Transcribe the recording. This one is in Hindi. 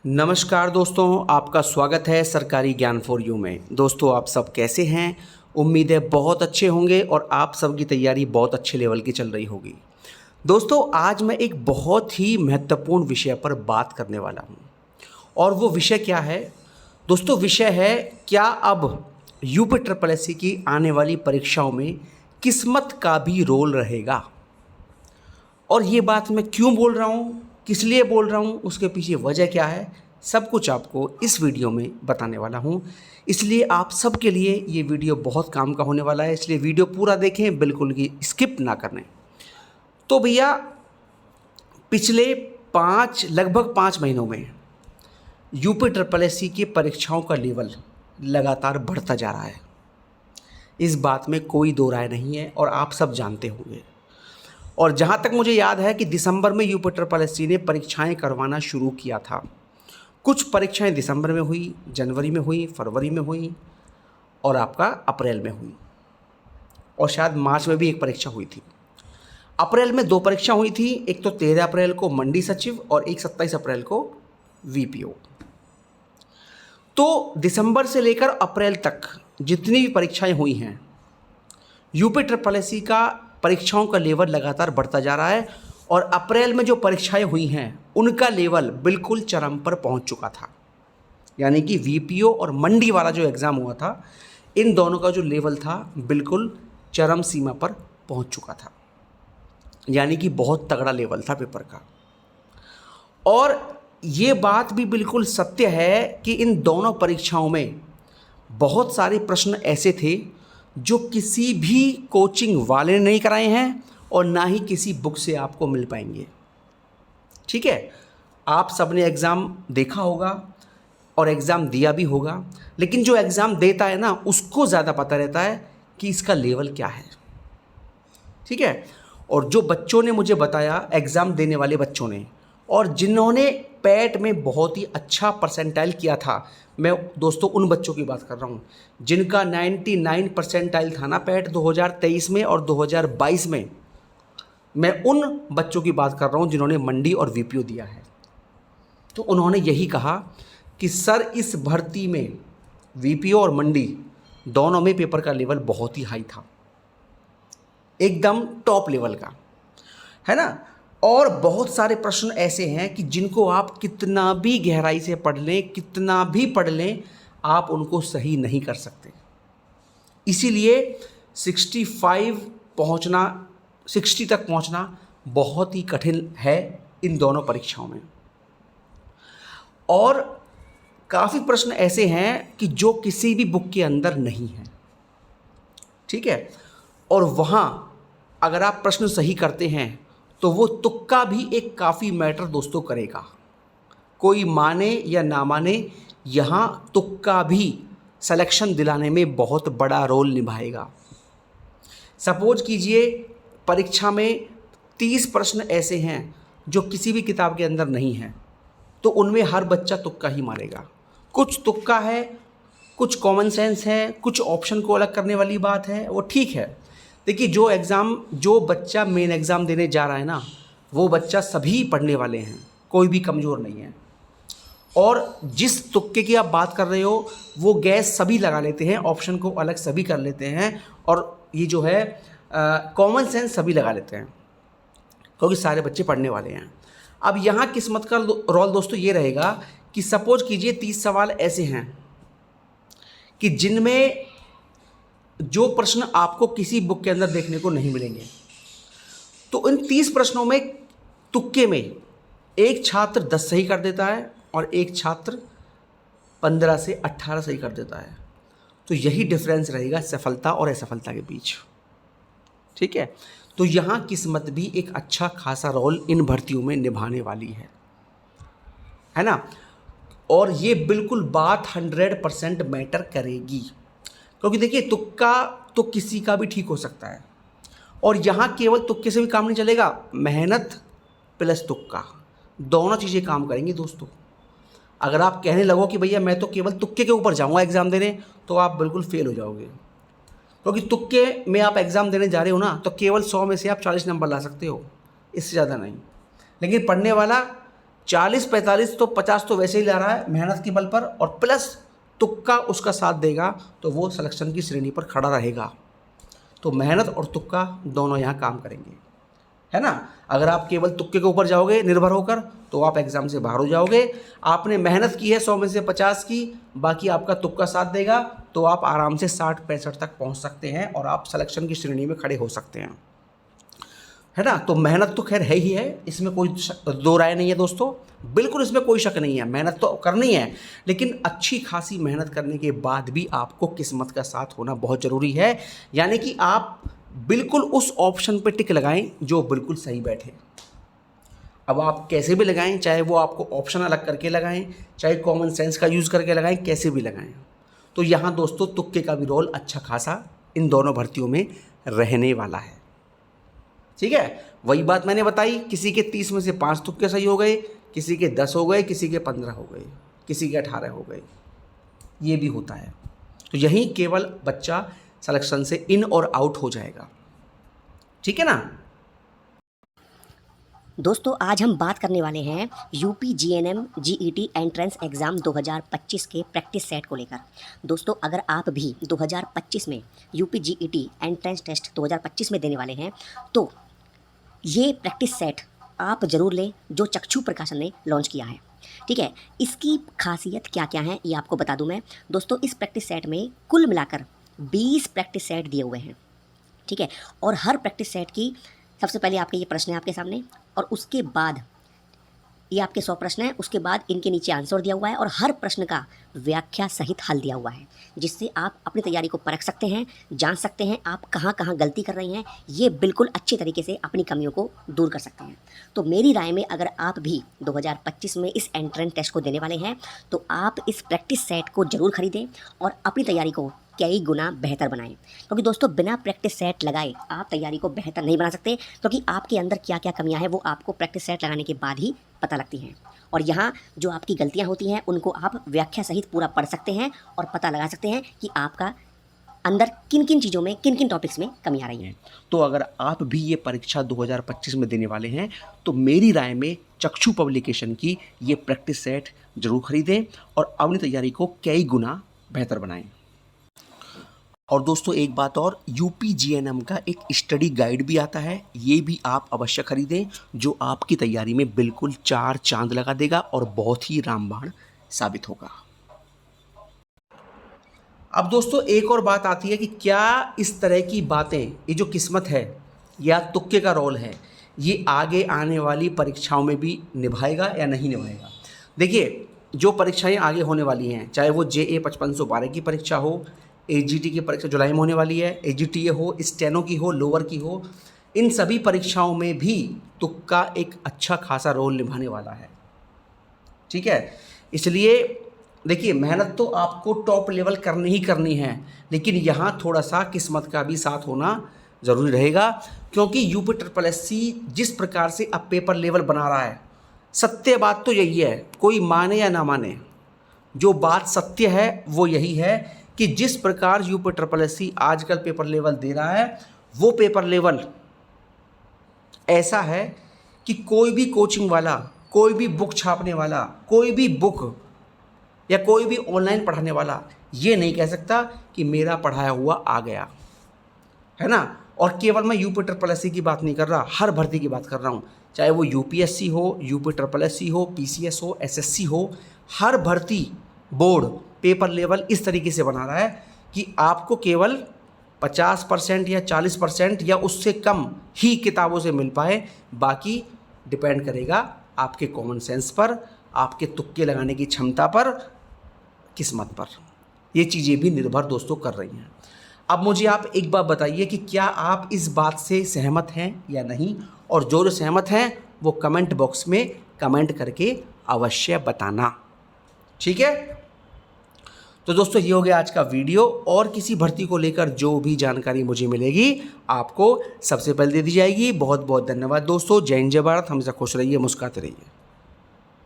नमस्कार दोस्तों, आपका स्वागत है सरकारी ज्ञान फॉर यू में। दोस्तों, आप सब कैसे हैं? उम्मीद है बहुत अच्छे होंगे और आप सबकी तैयारी बहुत अच्छे लेवल की चल रही होगी। दोस्तों, आज मैं एक बहुत ही महत्वपूर्ण विषय पर बात करने वाला हूं और वो विषय क्या है? दोस्तों, विषय है क्या अब यूपी ट्रिपल एससी की आने वाली परीक्षाओं में किस्मत का भी रोल रहेगा। और ये बात मैं क्यों बोल रहा हूँ, किस लिए बोल रहा हूँ, उसके पीछे वजह क्या है, सब कुछ आपको इस वीडियो में बताने वाला हूँ। इसलिए आप सबके लिए ये वीडियो बहुत काम का होने वाला है, इसलिए वीडियो पूरा देखें, बिल्कुल भी स्किप ना करें। तो भैया, पिछले लगभग 5 महीनों में यूपी ट्रिपल एससी की परीक्षाओं का लेवल लगातार बढ़ता जा रहा है। इस बात में कोई दो राय नहीं है और आप सब जानते होंगे। और जहाँ तक मुझे याद है कि दिसंबर में यूपी ट्रिपल एससी ने परीक्षाएं करवाना शुरू किया था। कुछ परीक्षाएं दिसंबर में हुई, जनवरी में हुई, फरवरी में हुई और आपका अप्रैल में हुई, और शायद मार्च में भी एक परीक्षा हुई थी। अप्रैल में 2 परीक्षा हुई थी, एक तो 13 अप्रैल को मंडी सचिव और एक 27 अप्रैल को वीपीओ। तो दिसंबर से लेकर अप्रैल तक जितनी भी परीक्षाएं हुई हैं, यूपी ट्रिपल एससी का परीक्षाओं का लेवल लगातार बढ़ता जा रहा है और अप्रैल में जो परीक्षाएं हुई हैं उनका लेवल बिल्कुल चरम पर पहुंच चुका था। यानी कि वीपीओ और मंडी वाला जो एग्ज़ाम हुआ था, इन दोनों का जो लेवल था बिल्कुल चरम सीमा पर पहुंच चुका था। यानी कि बहुत तगड़ा लेवल था पेपर का। और ये बात भी बिल्कुल सत्य है कि इन दोनों परीक्षाओं में बहुत सारे प्रश्न ऐसे थे जो किसी भी कोचिंग वाले ने नहीं कराए हैं और ना ही किसी बुक से आपको मिल पाएंगे। ठीक है, आप सबने एग्ज़ाम देखा होगा और एग्ज़ाम दिया भी होगा, लेकिन जो एग्ज़ाम देता है ना, उसको ज़्यादा पता रहता है कि इसका लेवल क्या है। ठीक है, और जो बच्चों ने मुझे बताया, एग्ज़ाम देने वाले बच्चों ने, और जिन्होंने पैट में बहुत ही अच्छा परसेंटाइल किया था, मैं दोस्तों उन बच्चों की बात कर रहा हूँ जिनका 99 परसेंटाइल था ना पैट 2023 में और 2022 में। मैं उन बच्चों की बात कर रहा हूँ जिन्होंने मंडी और वीपीओ दिया है। तो उन्होंने यही कहा कि सर, इस भर्ती में वीपीओ और मंडी दोनों में पेपर का लेवल बहुत ही हाई था, एकदम टॉप लेवल का, है ना। और बहुत सारे प्रश्न ऐसे हैं कि जिनको आप कितना भी गहराई से पढ़ लें, कितना भी पढ़ लें, आप उनको सही नहीं कर सकते। इसीलिए 60 तक पहुंचना बहुत ही कठिन है इन दोनों परीक्षाओं में। और काफ़ी प्रश्न ऐसे हैं कि जो किसी भी बुक के अंदर नहीं है। ठीक है, और वहाँ अगर आप प्रश्न सही करते हैं तो वो तुक्का भी एक काफ़ी मैटर दोस्तों करेगा। कोई माने या ना माने, यहाँ तुक्का भी सिलेक्शन दिलाने में बहुत बड़ा रोल निभाएगा। सपोज कीजिए परीक्षा में 30 प्रश्न ऐसे हैं जो किसी भी किताब के अंदर नहीं हैं, तो उनमें हर बच्चा तुक्का ही मारेगा। कुछ तुक्का है, कुछ कॉमन सेंस है, कुछ ऑप्शन को अलग करने वाली बात है, वो ठीक है। देखिए, जो बच्चा मेन एग्ज़ाम देने जा रहा है ना, वो बच्चा सभी पढ़ने वाले हैं, कोई भी कमज़ोर नहीं है। और जिस तुक्के की आप बात कर रहे हो, वो गैस सभी लगा लेते हैं, ऑप्शन को अलग सभी कर लेते हैं, और ये जो है कॉमन सेंस सभी लगा लेते हैं, क्योंकि सारे बच्चे पढ़ने वाले हैं। अब यहाँ किस्मत का रोल दोस्तों ये रहेगा कि सपोज कीजिए 30 सवाल ऐसे हैं कि जिनमें जो प्रश्न आपको किसी बुक के अंदर देखने को नहीं मिलेंगे। तो इन 30 प्रश्नों में तुक्के में एक छात्र 10 सही कर देता है और एक छात्र 15 से 18 सही कर देता है। तो यही डिफरेंस रहेगा सफलता और असफलता के बीच। ठीक है, तो यहाँ किस्मत भी एक अच्छा खासा रोल इन भर्तियों में निभाने वाली है ना। और ये बिल्कुल बात 100% मैटर करेगी, क्योंकि देखिए, तुक्का तो किसी का भी ठीक हो सकता है, और यहाँ केवल तुक्के से भी काम नहीं चलेगा, मेहनत प्लस तुक्का दोनों चीज़ें काम करेंगी दोस्तों। अगर आप कहने लगो कि भैया मैं तो केवल तुक्के के ऊपर जाऊँगा एग्ज़ाम देने, तो आप बिल्कुल फेल हो जाओगे, क्योंकि तुक्के में आप एग्ज़ाम देने जा रहे हो ना, तो केवल 100 में से आप 40 नंबर ला सकते हो, इससे ज़्यादा नहीं। लेकिन पढ़ने वाला 40-45 तो 50 तो वैसे ही ला रहा है मेहनत के बल पर, और प्लस तुक्का उसका साथ देगा, तो वो सिलेक्शन की श्रेणी पर खड़ा रहेगा। तो मेहनत और तुक्का दोनों यहाँ काम करेंगे, है ना। अगर आप केवल तुक्के के ऊपर जाओगे निर्भर होकर, तो आप एग्ज़ाम से बाहर हो जाओगे। आपने मेहनत की है 100 में से 50 की, बाकी आपका तुक्का साथ देगा, तो आप आराम से 60-65 तक पहुंच सकते हैं और आप सिलेक्शन की श्रेणी में खड़े हो सकते हैं, है ना। तो मेहनत तो खैर है ही है, इसमें कोई दो राय नहीं है दोस्तों, बिल्कुल इसमें कोई शक नहीं है। मेहनत तो करनी है, लेकिन अच्छी खासी मेहनत करने के बाद भी आपको किस्मत का साथ होना बहुत ज़रूरी है। यानी कि आप बिल्कुल उस ऑप्शन पे टिक लगाएं जो बिल्कुल सही बैठे। अब आप कैसे भी लगाएं, चाहे वो आपको ऑप्शन अलग करके लगाएं, चाहे कॉमन सेंस का यूज़ करके लगाएं, कैसे भी लगाएं। तो यहाँ दोस्तों तुक्के का भी रोल अच्छा खासा इन दोनों भर्तियों में रहने वाला है, ठीक है। वही बात मैंने बताई, किसी के 30 में से 5 तुक्के सही हो गए, किसी के 10 हो गए, किसी के 15 हो गए, किसी के 18 हो गए, ये भी होता है। तो यहीं केवल बच्चा सिलेक्शन से इन और आउट हो जाएगा, ठीक है ना। दोस्तों आज हम बात करने वाले हैं UP GNM GET entrance exam 2025 के प्रैक्टिस सेट को लेकर। दोस्तों अगर आप भी 2025 में यूपी जीईटी एंट्रेंस टेस्ट 2025 में देने वाले हैं, तो ये प्रैक्टिस सेट आप ज़रूर लें जो चक्षु प्रकाशन ने लॉन्च किया है, ठीक है। इसकी खासियत क्या क्या है ये आपको बता दूं मैं। दोस्तों इस प्रैक्टिस सेट में कुल मिलाकर 20 प्रैक्टिस सेट दिए हुए हैं, ठीक है। और हर प्रैक्टिस सेट की सबसे पहले आपके ये प्रश्न है आपके सामने, और उसके बाद ये आपके 100 प्रश्न हैं, उसके बाद इनके नीचे आंसर दिया हुआ है और हर प्रश्न का व्याख्या सहित हल दिया हुआ है, जिससे आप अपनी तैयारी को परख सकते हैं, जान सकते हैं आप कहाँ कहाँ गलती कर रही हैं, ये बिल्कुल अच्छे तरीके से अपनी कमियों को दूर कर सकते हैं। तो मेरी राय में अगर आप भी 2025 में इस एंट्रेंस टेस्ट को देने वाले हैं, तो आप इस प्रैक्टिस सेट को ज़रूर खरीदें और अपनी तैयारी को कई गुना बेहतर बनाएं। क्योंकि दोस्तों बिना प्रैक्टिस सेट लगाए आप तैयारी को बेहतर नहीं बना सकते, क्योंकि आपके अंदर क्या क्या कमियां हैं वो आपको प्रैक्टिस सेट लगाने के बाद ही पता लगती हैं। और यहाँ जो आपकी गलतियां होती हैं उनको आप व्याख्या सहित पूरा पढ़ सकते हैं और पता लगा सकते हैं कि आपका अंदर किन किन चीज़ों में, किन किन टॉपिक्स में कमी आ रही है। तो अगर आप भी ये परीक्षा 2025 में देने वाले हैं, तो मेरी राय में चक्षु पब्लिकेशन की ये प्रैक्टिस सेट जरूर खरीदें और अपनी तैयारी को कई गुना बेहतर बनाएं। और दोस्तों एक बात और, यूपी जीएनएम का एक स्टडी गाइड भी आता है, ये भी आप अवश्य खरीदें, जो आपकी तैयारी में बिल्कुल 4 चांद लगा देगा और बहुत ही रामबाण साबित होगा। अब दोस्तों एक और बात आती है कि क्या इस तरह की बातें, ये जो किस्मत है या तुक्के का रोल है, ये आगे आने वाली परीक्षाओं में भी निभाएगा या नहीं निभाएगा। देखिए जो परीक्षाएं आगे होने वाली हैं, चाहे वो JA 5512 की परीक्षा हो, AGT की परीक्षा जुलाई में होने वाली है, AGTA हो, स्टेनो की हो, लोअर की हो, इन सभी परीक्षाओं में भी तुक्का एक अच्छा खासा रोल निभाने वाला है, ठीक है। इसलिए देखिए मेहनत तो आपको टॉप लेवल करनी ही करनी है, लेकिन यहाँ थोड़ा सा किस्मत का भी साथ होना ज़रूरी रहेगा, क्योंकि UPSSC जिस प्रकार से अब पेपर लेवल बना रहा है, सत्य बात तो यही है, कोई माने या ना माने, जो बात सत्य है वो यही है कि जिस प्रकार UPSSC आजकल पेपर लेवल दे रहा है, वो पेपर लेवल ऐसा है कि कोई भी कोचिंग वाला, कोई भी बुक छापने वाला, कोई भी बुक या कोई भी ऑनलाइन पढ़ाने वाला ये नहीं कह सकता कि मेरा पढ़ाया हुआ आ गया, है ना। और केवल मैं UPSSC की बात नहीं कर रहा, हर भर्ती की बात कर रहा हूँ, चाहे वो UPSC हो, UPSSC हो, PCS हो, SSC हो, हर भर्ती बोर्ड पेपर लेवल इस तरीके से बना रहा है कि आपको केवल 50% या 40% या उससे कम ही किताबों से मिल पाए, बाकी डिपेंड करेगा आपके कॉमन सेंस पर, आपके तुक्के लगाने की क्षमता पर, किस्मत पर। ये चीज़ें भी निर्भर दोस्तों कर रही हैं। अब मुझे आप एक बात बताइए कि क्या आप इस बात से सहमत हैं या नहीं, और जो सहमत हैं वो कमेंट बॉक्स में कमेंट करके अवश्य बताना, ठीक है। तो दोस्तों ये हो गया आज का वीडियो, और किसी भर्ती को लेकर जो भी जानकारी मुझे मिलेगी आपको सबसे पहले दे दी जाएगी। बहुत बहुत धन्यवाद दोस्तों। जय हिंद, जय भारत। हमेशा खुश रहिए, मुस्कुराते रहिए।